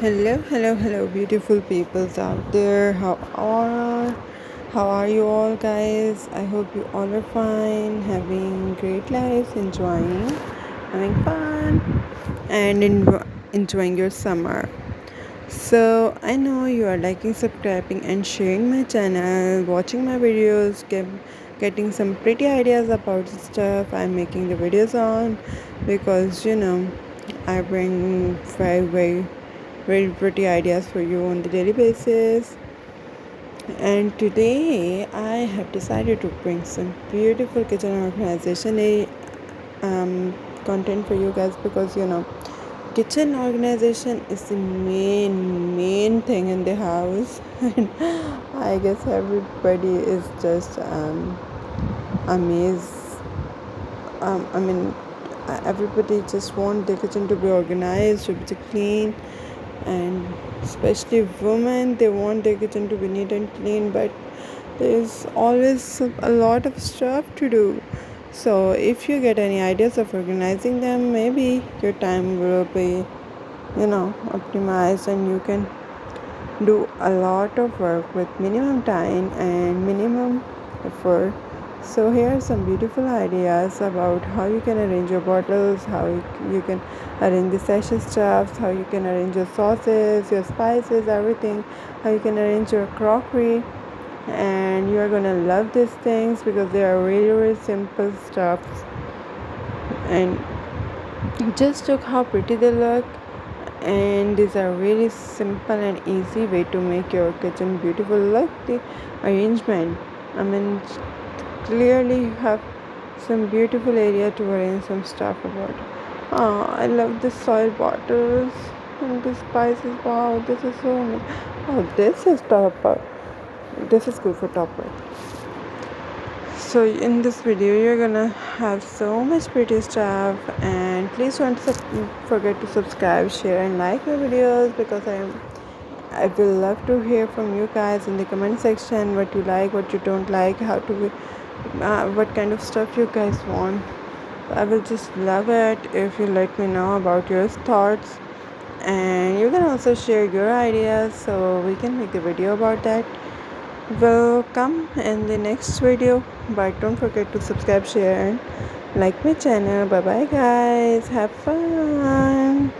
Hello, beautiful peoples out there. How are you all, guys? I hope you all are fine, having great lives, having fun, and enjoying your summer. So I know you are liking, subscribing, and sharing my channel, watching my videos, getting some pretty ideas about the stuff I'm making the videos on, because I bring very pretty ideas for you on the daily basis. And today I have decided to bring some beautiful kitchen organization content for you guys, because kitchen organization is the main thing in the house. And I guess everybody is just amazed. I mean, everybody just want the kitchen to be organized, to be clean, and especially women, they want their kitchen to be neat and clean, but there's always a lot of stuff to do. So if you get any ideas of organizing them, maybe your time will be optimized, and you can do a lot of work with minimum time and minimum effort. So here are some beautiful ideas about how you can arrange your bottles, how you can arrange the sachet stuffs, how you can arrange your sauces, your spices, everything, how you can arrange your crockery. And you are gonna love these things because they are really simple stuffs, and just look how pretty they look. And these are really simple and easy way to make your kitchen beautiful. Look the arrangement. I mean, clearly you have some beautiful area to arrange some stuff about. Oh, I love the soil bottles and the spices. Wow, this is so nice. Oh, this is topper. This is good for topper. So in this video you're gonna have so much pretty stuff, and please don't forget to subscribe, share, and like my videos, because I will love to hear from you guys in the comment section, what you like, what you don't like, what kind of stuff you guys want. I will just love it if you let me know about your thoughts, and you can also share your ideas so we can make the video about that. Will come in the next video, but don't forget to subscribe, share, and like my channel. Bye bye, guys, have fun.